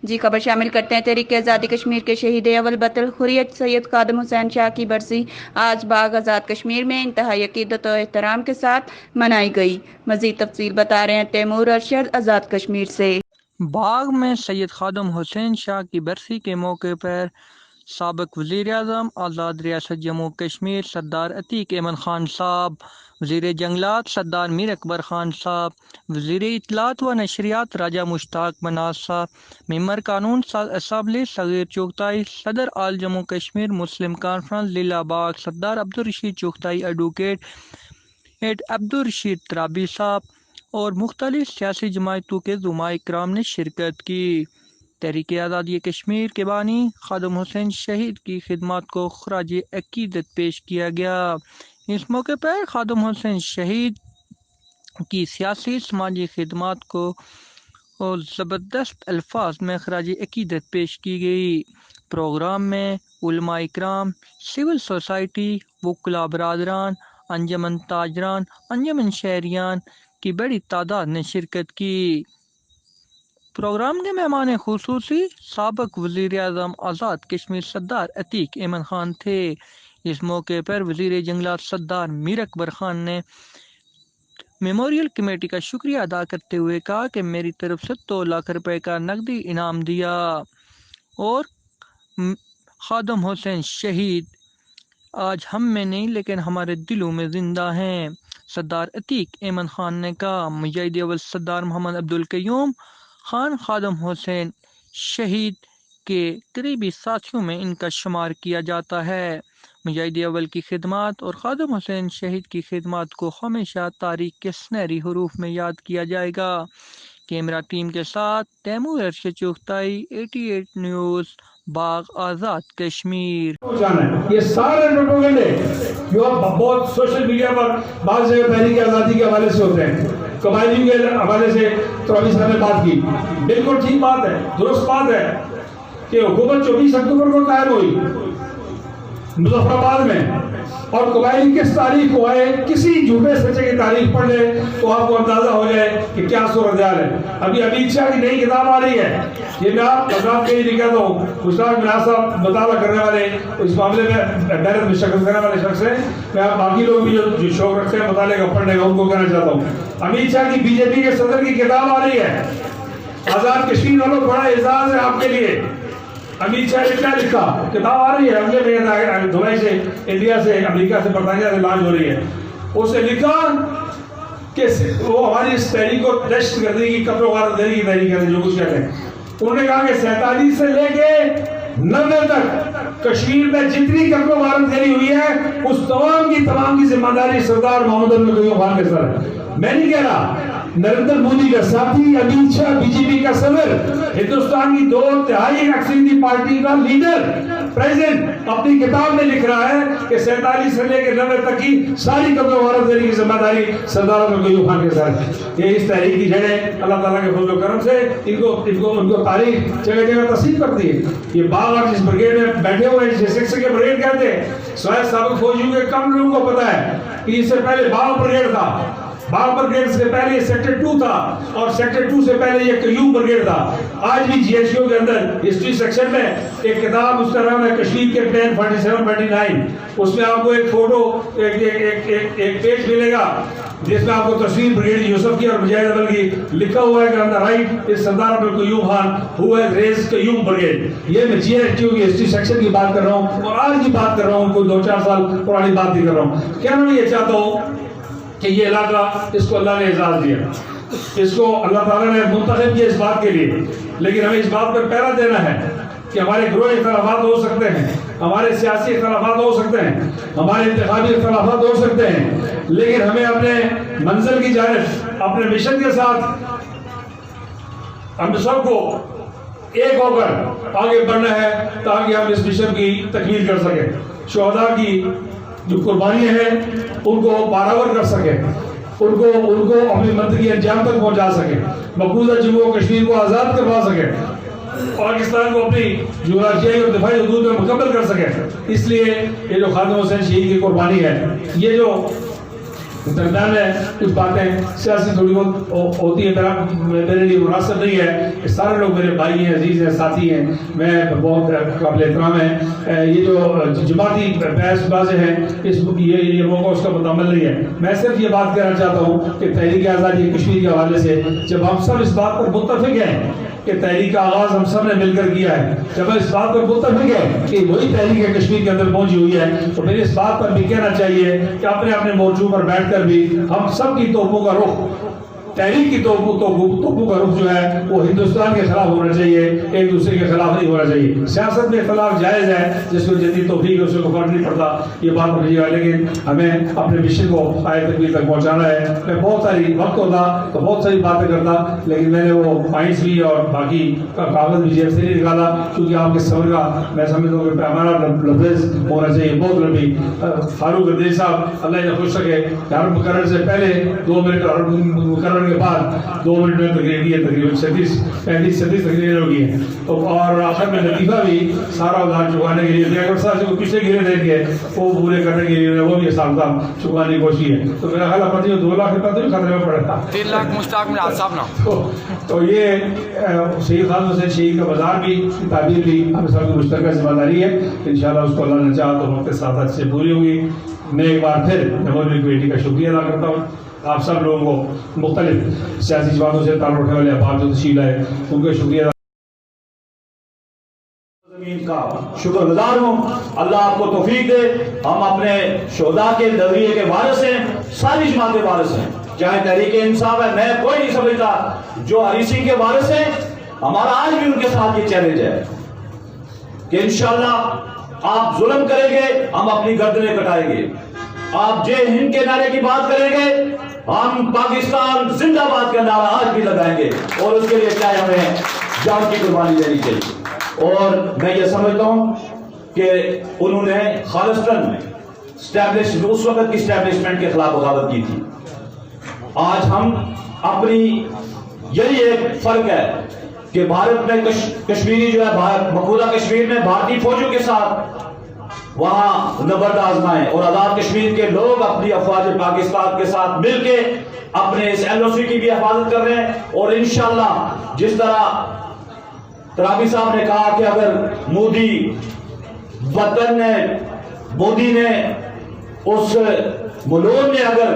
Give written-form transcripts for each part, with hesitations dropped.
جی خبر شامل کرتے ہیں۔ تحریک آزادی کشمیر کے شہید اول بطل حریت سید خادم حسین شاہ کی برسی آج باغ آزاد کشمیر میں انتہائی عقیدت و احترام کے ساتھ منائی گئی۔ مزید تفصیل بتا رہے ہیں تیمور ارشد آزاد کشمیر سے۔ باغ میں سید خادم حسین شاہ کی برسی کے موقع پر سابق وزیر اعظم آزاد ریاست جموں کشمیر سردار عتیق ایمن خان صاحب، وزیر جنگلات سردار میر اکبر خان صاحب، وزیر اطلاعات و نشریات راجہ مشتاق مناز صاحب، ممبر قانون ساز اسمبلی صغیر چغتائی، صدر آل جموں کشمیر مسلم کانفرنس ضلع باغ سردار عبدالرشید چغتائی، ایڈوکیٹ عبدالرشید ترابی صاحب اور مختلف سیاسی جماعتوں کے زعماء کرام نے شرکت کی۔ تحریک آزادی کشمیر کے بانی خادم حسین شہید کی خدمات کو خراج عقیدت پیش کیا گیا۔ اس موقع پر خادم حسین شہید کی سیاسی سماجی خدمات کو زبردست الفاظ میں خراج عقیدت پیش کی گئی۔ پروگرام میں علماء کرام، سول سوسائٹی، وکلاء برادران، انجمن تاجران، انجمن شہریان کی بڑی تعداد نے شرکت کی۔ پروگرام کے مہمان خصوصی سابق وزیر اعظم آزاد کشمیر سردار عتیق ایمن خان تھے۔ اس موقع پر وزیر جنگلات سردار میر اکبر خان نے میموریل کمیٹی کا شکریہ ادا کرتے ہوئے کہا کہ میری طرف سے 2 لاکھ روپے کا نقدی انعام دیا اور خادم حسین شہید آج ہم میں نہیں لیکن ہمارے دلوں میں زندہ ہیں۔ سردار عتیق ایمن خان نے کہا مجاہد اول سردار محمد عبدالقیوم خان خادم حسین شہید کے قریبی ساتھیوں میں ان کا شمار کیا جاتا ہے۔ مجاہد اول کی خدمات اور خادم حسین شہید کی خدمات کو ہمیشہ تاریخ کے سنہری حروف میں یاد کیا جائے گا۔ کیمرہ ٹیم کے ساتھ تیمور ارشد چغتائی، 88 نیوز، باغ آزاد کشمیر۔ یہ سارے پروپیگنڈے جو بہت سوشل میڈیا پر بعض جگہ تحریک آزادی کے حوالے سے ہوتے ہیں، قبائلیوں کے حوالے سے ترابی صاحب نے بات کی، بالکل ٹھیک بات ہے، درست بات ہے کہ حکومت 24 اکتوبر کو قائم ہوئی مظفر آباد میں، اور قبائلی کس تاریخ کو آئے، کسی جھوٹے سچے کی تاریخ پڑھ لے تو آپ کو اندازہ ہو جائے کہ کیا صورتحال ہے۔ ابھی امت شاہ کی نئی کتاب آ رہی ہے، یہ میں آپ کے لیے کہتا ہوں، استاد مناز صاحب مطالعہ کرنے والے اس معاملے میں محنت میں شرکت کرنے والے شخص ہیں، میں آپ باقی لوگ بھی جو شوق رکھتے ہیں مطالعے کا پڑھنے کا ان کو کہنا چاہتا ہوں، امت شاہ کی BJP کے صدر کی کتاب آ رہی ہے، آزاد کشمیر والوں بڑا اعزاز ہے آپ کے لیے۔ امت شاہ نے کیا لکھا، کتاب آ رہی ہے اگلے مہینے دبئی سے، انڈیا سے، امریکہ سے، برطانیہ سے لانچ ہو رہی ہے۔ اس نے لکھا کہ وہ ہماری اس تحریک کو دہشت گردی کی قتل و غارت دینے کی تحریک ہے، جو کچھ کہتے ہیں۔ انہوں نے کہا کہ 47 سے لے کے 90 تک کشمیر میں جتنی قتل و غارت دیری ہوئی ہے اس تمام کی ذمہ داری سردار محمد عبدالقیوم خان کے سر ہے۔ میں نہیں کہہ رہا، نریندر مودی کا ساتھی، امت شاہ BJP کا صدر، ہندوستان کی 2/3 اکثریتی پارٹی کا لیڈر، پریزیڈنٹ اپنی کتاب میں لکھ رہا ہے کہ 47 سے لے کے 90 تک کی ساری قتل و غارت دینے کی ذمہ داری سردار عبدالقیوم خان کے ساتھ ہے۔ یہ اس تحریک کی جڑیں اللہ تعالیٰ کے فضل و کرم سے ان کو تاریخ جگہ جگہ تسلیم کرتی ہے۔ یہ باغ آپ جس بریگیڈ میں بیٹھے ہوئے ہیں جسے 6 کے بریگیڈ کہتے ہیں، شاید سابق فوجیوں کے کم لوگوں کو پتا ہے کہ اس سے پہلے باغ بریگیڈ تھا، باغ بریگیڈ سے پہلے یہ سیکٹر 2 تھا، اور سیکٹر 2 سے پہلے یہ قیوم بریگیڈ تھا۔ آج بھی GHQ کے اندر ہسٹری سیکشن میں ایک کتاب، اس کا نام ہے کشمیر کے پلان 47-49، اس میں آپ کو ایک فوٹو ایک پیج ملے گا جس میں آپ کو تصویر بریگیڈ یوسف کی اور مجاہد اول کی، لکھا ہوا ہے کہ آن دا right is Sardar Abdul Qayyum Khan who has raised Qayyum brigade. یہ میں GHQ کی ہسٹری سیکشن کی بات کر رہا ہوں اور آج کی بات کر رہا ہوں، کوئی 2-4 سال پرانی بات نہیں کر رہا ہوں۔ کیا میں یہ چاہتا ہوں کہ یہ علاقہ، اس کو اللہ نے اعزاز دیا، اس کو اللہ تعالیٰ نے منتخب کیا اس بات کے لیے، لیکن ہمیں اس بات پر پہرا دینا ہے کہ ہمارے گروہ اختلافات ہو سکتے ہیں، ہمارے سیاسی اختلافات ہو سکتے ہیں، ہمارے انتخابی اختلافات ہو سکتے ہیں، لیکن ہمیں اپنے منزل کی جانب، اپنے مشن کے ساتھ ہم سب کو ایک ہو کر آگے بڑھنا ہے تاکہ ہم اس مشن کی تکمیل کر سکیں، شہداء کی جو قربانیاں ہیں ان کو برابر کر سکیں، ان کو اپنی منطقی انجام تک پہنچا سکیں، مقبوضہ جموں و کشمیر کو آزاد کروا سکیں۔ پاکستان کو اپنی جغرافیائی اور دفاعی حدود میں مکمل کر سکے. اس لیے یہ جو خادم حسین شہید کی قربانی ہے, یہ جو درمیان میں کچھ باتیں سیاسی تھوڑی بہت ہوتی ہے, میرے لیے مناسب نہیں ہے. یہ سارے لوگ میرے بھائی ہیں, عزیز ہیں, ساتھی ہیں, میں بہت قابل احترام ہے. یہ جو جماعتی بحث بازیں ہیں, یہ موقع اس کا متعمل نہیں ہے. میں صرف یہ بات کہنا چاہتا ہوں کہ تحریک آزادی کشمیر کے حوالے سے جب ہم سب اس بات پر متفق ہیں کہ تحریک کا آغاز ہم سب نے مل کر کیا ہے, جب اس بات پر متفق ہے کہ وہی تحریک کشمیر کے اندر پہنچی ہوئی ہے, تو پھر اس بات پر بھی کہنا چاہیے کہ اپنے اپنے موضوع پر بیٹھ کر بھی ہم سب کی توپوں کا رخ, تحریک کی توپوں کا رخ جو ہے وہ ہندوستان کے خلاف ہونا چاہیے, ایک دوسرے کے خلاف نہیں ہونا چاہیے. سیاست میں اختلاف جائز ہے, جس کو جدید توفیق ہے اس کو فرق نہیں پڑتا, یہ بات رکھیے گا, لیکن ہمیں اپنے مشن کو آئے تکمیل تک پہنچانا ہے. میں بہت ساری وقت ہوتا تو بہت ساری باتیں کرتا, لیکن میں نے وہ پوائنٹس بھی اور باقی کاغذ بھی جیب سے نہیں نکالا, کیونکہ آپ کے صبر کا میں سمجھتا ہوں کہ ہمارا لفظ ہونا چاہیے بہت لمبی. فاروق اردیش صاحب اللہ انہیں خوش رکھے, حرم مقرر سے پہلے 2 منٹ اور مقرر کے بعد 2 منٹ میں تقریر کی ہے, تقریباً 35-37 تقریریں ہوگی ہیں. اور آخر میں لطیفہ بھی سارا ادھار چکانے کے لیے ڈائریکٹر صاحب سے پچھلے گرے دے کے وہ پورے کرنے کے لیے وہ بھی حساب کتاب چکانے کی کوشش ہے. تو میرا خیال اپنی 2 لاکھ روپئے تو بھی خطرے میں پڑے گا, 3 لاکھ مشتاق میں صاحب نا. تو یہ شہید خادم حسین شہید کا بازار بھی, تعبیر بھی ہم سب کی مشترکہ ذمہ داری ہے. انشاءاللہ اس کو اللہ نے چاہا تو ہم کے ساتھ اچھے پوری ہوگی. میں ایک بار پھر میموریل کمیٹی کا شکریہ ادا کرتا ہوں. آپ سب لوگوں کو مختلف سیاسی جماعتوں سے تعلق رکھنے والے احباب جو تشریف لائے ان کا شکریہ کا شکر گزار ہوں. اللہ آپ کو توفیق دے. ہم اپنے شہداء کے نظریے کے وارث ہیں, ساری جماعتیں وارث ہیں, چاہے تحریک انصاف ہے, میں کوئی نہیں سمجھتا جو ہری سنگھ کے وارث ہیں. ہمارا آج بھی ان کے ساتھ یہ چیلنج ہے کہ انشاءاللہ آپ ظلم کریں گے, ہم اپنی گردنیں کٹائیں گے. آپ جے ہند کے نعرے کی بات کریں گے, ہم پاکستان زندہ باد کا نعرہ آج بھی لگائیں گے, اور اس کے لیے چاہے ہمیں جان کی قربانی دینی چاہیے. اور میں یہ سمجھتا ہوں کہ انہوں نے خالصتاً اس وقت کی اسٹیبلشمنٹ کے خلاف بغاوت کی تھی. آج ہم اپنی یہی ایک فرق ہے کہ بھارت میں کشمیری جو ہے مقبوضہ کشمیر میں بھارتی فوجوں کے ساتھ وہاں نبرد آزمائیں, اور آزاد کشمیر کے لوگ اپنی افواج پاکستان کے ساتھ مل کے اپنے اس ایل او سی کی بھی حفاظت کر رہے ہیں. اور انشاءاللہ جس طرح ترابی صاحب نے کہا کہ اگر مودی نے اس ملون نے اگر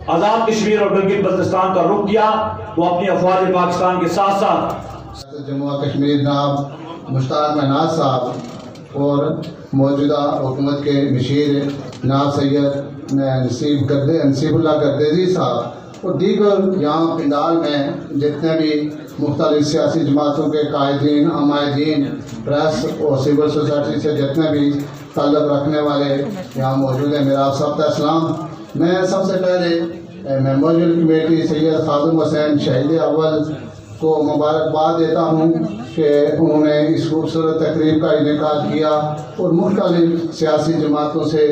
آزاد کشمیر اور گلگت بلتستان کا رخ کیا تو اپنی افواج پاکستان کے ساتھ ساتھ جموں کشمیر جناب مشتاق مناز صاحب اور موجودہ حکومت کے مشیر جناب سید نصیب اللہ گردیزی صاحب اور دیگر یہاں پنڈال میں جتنے بھی مختلف سیاسی جماعتوں کے قائدین, عمائدین, پریس اور سول سوسائٹی سے جتنے بھی تعلق رکھنے والے یہاں موجود ہیں, میرا آپ سب کا اسلام. میں سب سے پہلے میموریل کمیٹی سید خادم حسین شہید اول کو مبارکباد دیتا ہوں کہ انہوں نے اس خوبصورت تقریب کا انعقاد کیا اور مختلف سیاسی جماعتوں سے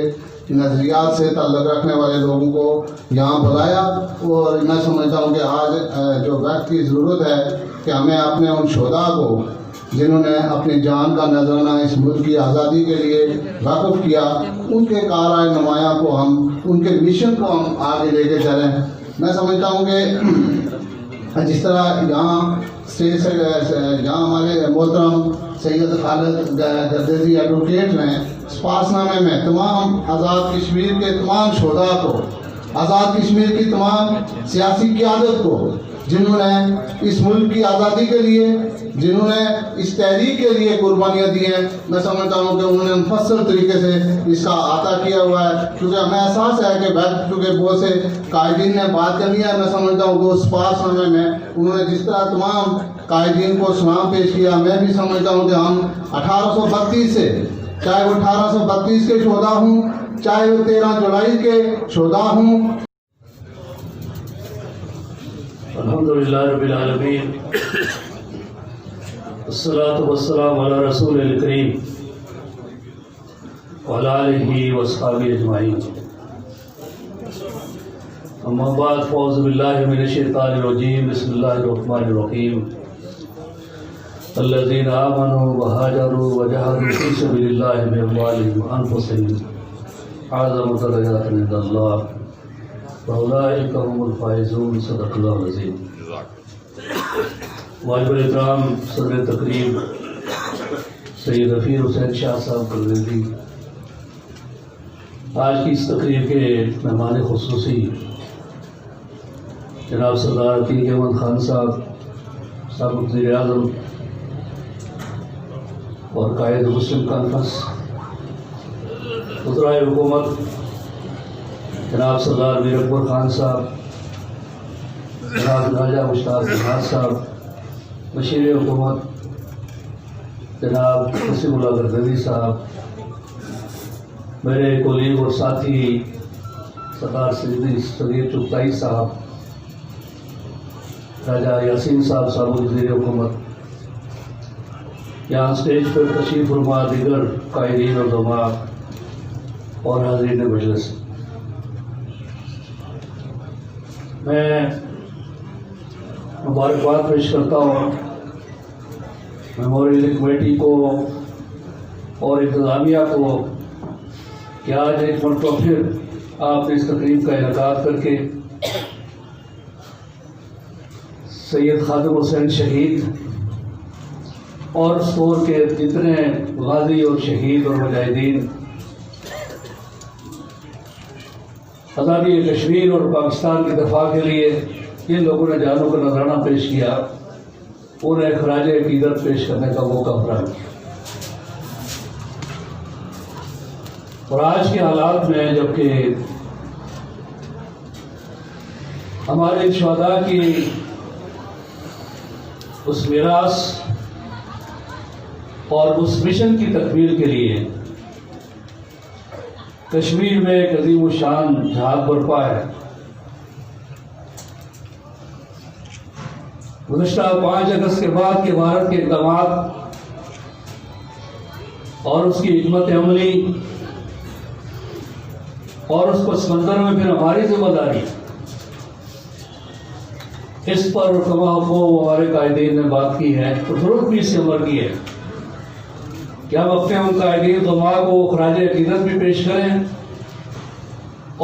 نظریات سے تعلق رکھنے والے لوگوں کو یہاں بلایا. اور میں سمجھتا ہوں کہ آج جو وقت کی ضرورت ہے کہ ہمیں اپنے ان شہداء کو جنہوں نے اپنی جان کا نذرانہ اس ملک کی آزادی کے لیے وقف کیا, ان کے کارآئے نمایاں کو ہم, ان کے مشن کو ہم آگے لے کے چلیں. میں سمجھتا ہوں کہ جس طرح یہاں ہمارے محترم سید خالد گردیزی ایڈوکیٹ نے پاس نامے میں تمام آزاد کشمیر کے تمام شہداء کو, آزاد کشمیر کی تمام سیاسی قیادت کو جنہوں نے اس ملک کی آزادی کے لیے, جنہوں نے اس تحریک کے لیے قربانیاں دی ہیں, میں سمجھتا ہوں کہ انہوں نے مفصل طریقے سے اس کا احاطہ کیا ہوا ہے. کیونکہ ہمیں احساس ہے کہ کیونکہ بہت سے قائدین نے بات کرنی ہے, میں سمجھتا ہوں کہ اس پاس نامے میں انہوں نے جس طرح تمام قائدین کو سلام پیش کیا, میں بھی سمجھتا ہوں کہ ہم 1832 سے, چاہے وہ 1832 کے شہداء ہوں, چاہے وہ 13 جولائی کے شہداء ہوں. الحمدللہ رب العالمین, الصلاۃ والسلام علی رسول الکریم وعلی آلہ واصحابہ اجمعین. اما بعد فاعوذ باللہ من الشیطان الرجیم, بسم اللہ الرحمن الرحیم. الذين آمنوا وهاجروا وجاهدوا في سبيل الله بأموالهم وأنفسهم أعظم درجات عند الله وأولئك هم الفائزون صدق الله العظيم. واجب الاحترام صدر تقریب سید ظفیر حسین شاہ صاحب کلویزی، آج کی اس تقریب کے مہمان خصوصی جناب سردار عتیق احمد خان صاحب، سابق وزیر اعظم اور قائد مسلم کانفرنس، وزرائے حکومت جناب سردار میر اکبر خان صاحب، جناب راجہ مشتاق نواز صاحب، مشیر حکومت جناب نصیب اللہ گردوی صاحب، میرے کولیگ اور ساتھی سردار صغیر چغتائی صاحب، راجہ یاسین صاحب سابق وزیر حکومت، یہاں اسٹیج پر تشریف فرما دیگر قائدین اور علماء اور حاضرین مجلس، میں مبارکباد پیش کرتا ہوں میموریل کمیٹی کو اور انتظامیہ کو کہ آج ایک مرتبہ پھر آپ نے اس تقریب کا انعقاد کر کے سید خادم حسین شہید اور اس دور کے جتنے غازی اور شہید اور مجاہدین آزادی کشمیر اور پاکستان کے دفاع کے لیے جن لوگوں نے جانوں کا نذرانہ پیش کیا، انہیں خراج عقیدت پیش کرنے کا موقع فراہم کیا. اور آج کے حالات میں جبکہ ہمارے شہداء کی اس میراث اور اس مشن کی تکمیل کے لیے کشمیر میں ایک عظیم الشان جہاد برپا ہے، گزشتہ 5 اگست کے بعد کے بھارت کے اقدامات اور اس کی حکمت عملی اور اس کو سمندر میں پھر ہماری ذمہ داری، اس پر تمام کو ہمارے قائدین نے بات کی ہے اور ضرورت بھی اس سے عمل کی ہے کہ ہم اپنے ان قائدین علماء کو خراج عقیدت بھی پیش کریں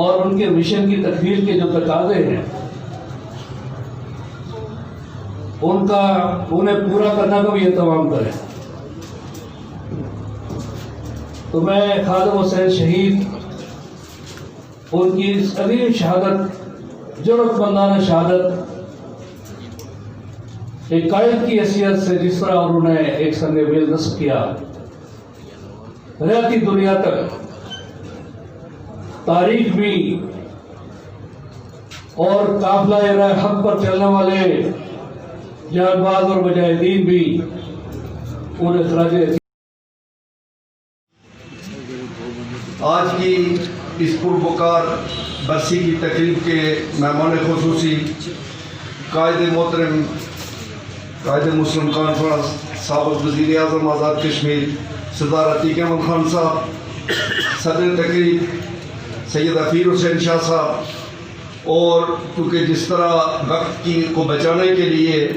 اور ان کے مشن کی تکمیل کے جو تقاضے ہیں انہیں پورا کرنا کا بھی اہتمام کریں. تو میں خادم حسین شہید ان کی اس عظیم شہادت، ضرورت مندانہ شہادت، ایک قائد کی حیثیت سے جس طرح انہوں نے ایک سنگ میل نصب کیا، رہتی دنیا تک تاریخ بھی اور قافلہ راہ حق پر چلنے والے جہاد باز اور مجاہدین بھی انہیں خراج آج کی اس پروپکار برسی کی تقریب کے مہمان خصوصی قائد محترم، قائد مسلم کانفرنس، سابق وزیر اعظم آزاد کشمیر سردار عتیق احمد خان صاحب، صدر تقریب سید ظفیر حسین شاہ صاحب، اور کیونکہ جس طرح وقت کو بچانے کے لیے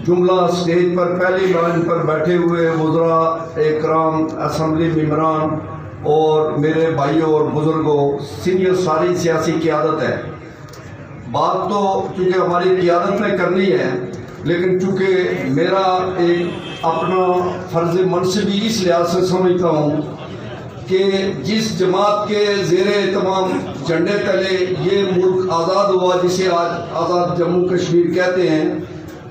جملہ اسٹیج پر پہلی لائن پر بیٹھے ہوئے وزراء اکرام، اسمبلی ممبران اور میرے بھائیوں اور بزرگوں، سینئر ساری سیاسی قیادت ہے. بات تو چونکہ ہماری قیادت میں کرنی ہے، لیکن چونکہ میرا ایک اپنا فرض منصبی اس لحاظ سے سمجھتا ہوں کہ جس جماعت کے زیر اہتمام جھنڈے تلے یہ ملک آزاد ہوا، جسے آج آزاد جموں کشمیر کہتے ہیں،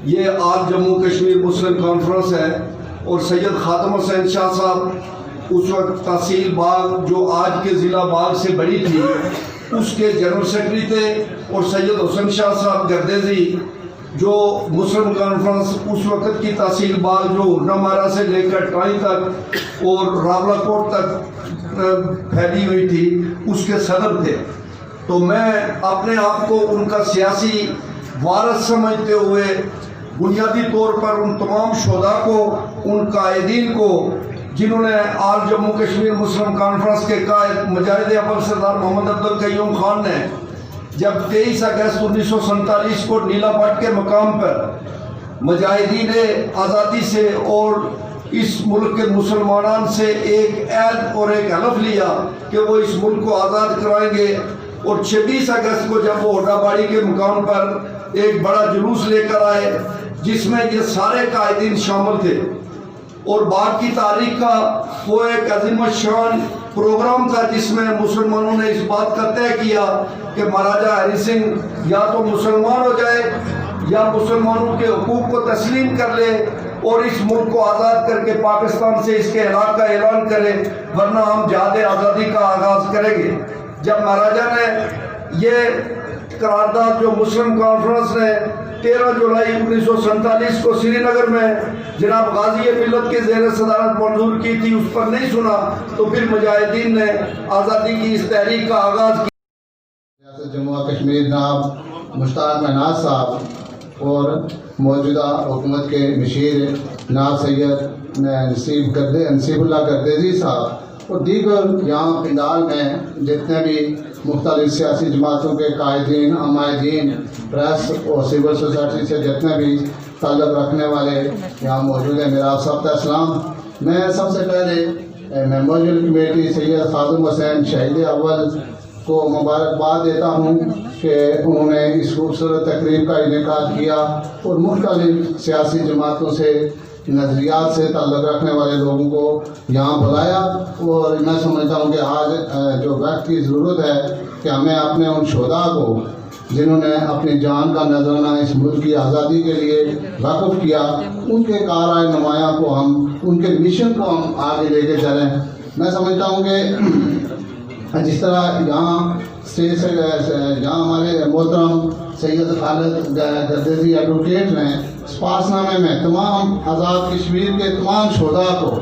یہ آج جموں کشمیر مسلم کانفرنس ہے. اور سید خادم حسین شاہ صاحب اس وقت تحصیل باغ جو آج کے ضلع باغ سے بڑی تھی اس کے جنرل سیکرٹری تھے، اور سید حسین شاہ صاحب گردیزی جو مسلم کانفرنس اس وقت کی تحصیل باغ جو نمارا سے لے کر ٹائی تک اور راولہ کوٹ تک پھیلی ہوئی تھی اس کے صدر تھے. تو میں اپنے آپ کو ان کا سیاسی وارث سمجھتے ہوئے بنیادی طور پر ان تمام شہداء کو، ان قائدین کو جنہوں نے آل جموں کشمیر مسلم کانفرنس کے قائد مجاہد اول سردار محمد عبدالقیوم خان نے جب 23 اگست 1947 کو نیلا پٹ کے مقام پر مجاہدین آزادی سے اور اس ملک کے مسلمانان سے ایک عہد اور ایک حلف لیا کہ وہ اس ملک کو آزاد کرائیں گے، اور 26 اگست کو جب وہ ہوڈا باڑی کے مقام پر ایک بڑا جلوس لے کر آئے جس میں یہ سارے قائدین شامل تھے، اور بعد کی تاریخ کا وہ ایک عظیم الشان پروگرام تھا جس میں مسلمانوں نے اس بات کا طے کیا کہ مہاراجہ ہری سنگھ یا تو مسلمان ہو جائے یا مسلمانوں کے حقوق کو تسلیم کر لے اور اس ملک کو آزاد کر کے پاکستان سے اس کے ہلاک کا اعلان کرے، ورنہ ہم جہاد آزادی کا آغاز کریں گے۔ جب مہاراجہ نے یہ قرارداد جو مسلم کانفرنس نے 13 جولائی 1947 کو سری نگر میں جناب غازی ملت کے زیر صدارت منظور کی تھی، اس پر نہیں سنا تو پھر مجاہدین نے آزادی کی اس تحریک کا آغاز کیا۔ ریاست جموں و کشمیر جناب مشتاق مناز صاحب اور موجودہ حکومت کے مشیر ناب سید نصیب اللہ گردیزی صاحب اور دیگر یہاں پنڈال میں جتنے بھی مختلف سیاسی جماعتوں کے قائدین، عمائدین، پریس اور سول سوسائٹی سے جتنے بھی تعلق رکھنے والے یہاں موجود ہیں، میرا آپ سب کا سلام۔ میں سب سے پہلے میموریل کمیٹی سید خادم حسین شہید اول کو مبارکباد دیتا ہوں کہ انہوں نے اس خوبصورت تقریب کا انعقاد کیا اور مختلف سیاسی جماعتوں سے، نظریات سے تعلق رکھنے والے لوگوں کو یہاں بلایا، اور میں سمجھتا ہوں کہ آج جو وقت کی ضرورت ہے کہ ہمیں اپنے ان شہداء کو جنہوں نے اپنی جان کا نذرانہ اس ملک کی آزادی کے لیے وقف کیا، ان کے کارآمد نمایاں کو ہم، ان کے مشن کو ہم آگے لے کے چلیں۔ میں سمجھتا ہوں کہ جس طرح یہاں ہمارے محترم سید خالد گردیزی ایڈوکیٹ نے سپاس نامے میں تمام آزاد کشمیر کے تمام شہداء کو،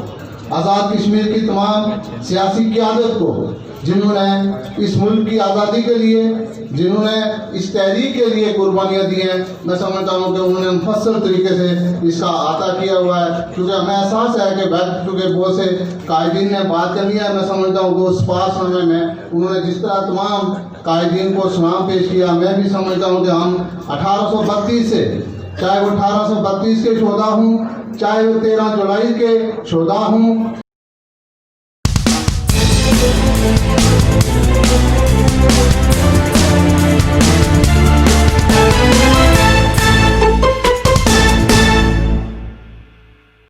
آزاد کشمیر کی تمام سیاسی قیادت کو جنہوں نے اس ملک کی آزادی کے لیے، جنہوں نے اس تحریک کے لیے قربانیاں دی ہیں، میں سمجھتا ہوں کہ انہوں نے مفصل طریقے سے اس کا احاطہ کیا ہوا ہے، کیونکہ ہمیں احساس ہے کہ کیونکہ بہت سے قائدین نے بات کرنی ہے۔ میں سمجھتا ہوں کہ اس پاس نامے میں انہوں نے جس طرح تمام قائدین کو سلام پیش کیا، میں بھی سمجھتا ہوں کہ ہم 1832 سے، چاہے وہ 1832 کے شہداء ہوں، چاہے وہ 13 جولائی کے شہداء ہوں،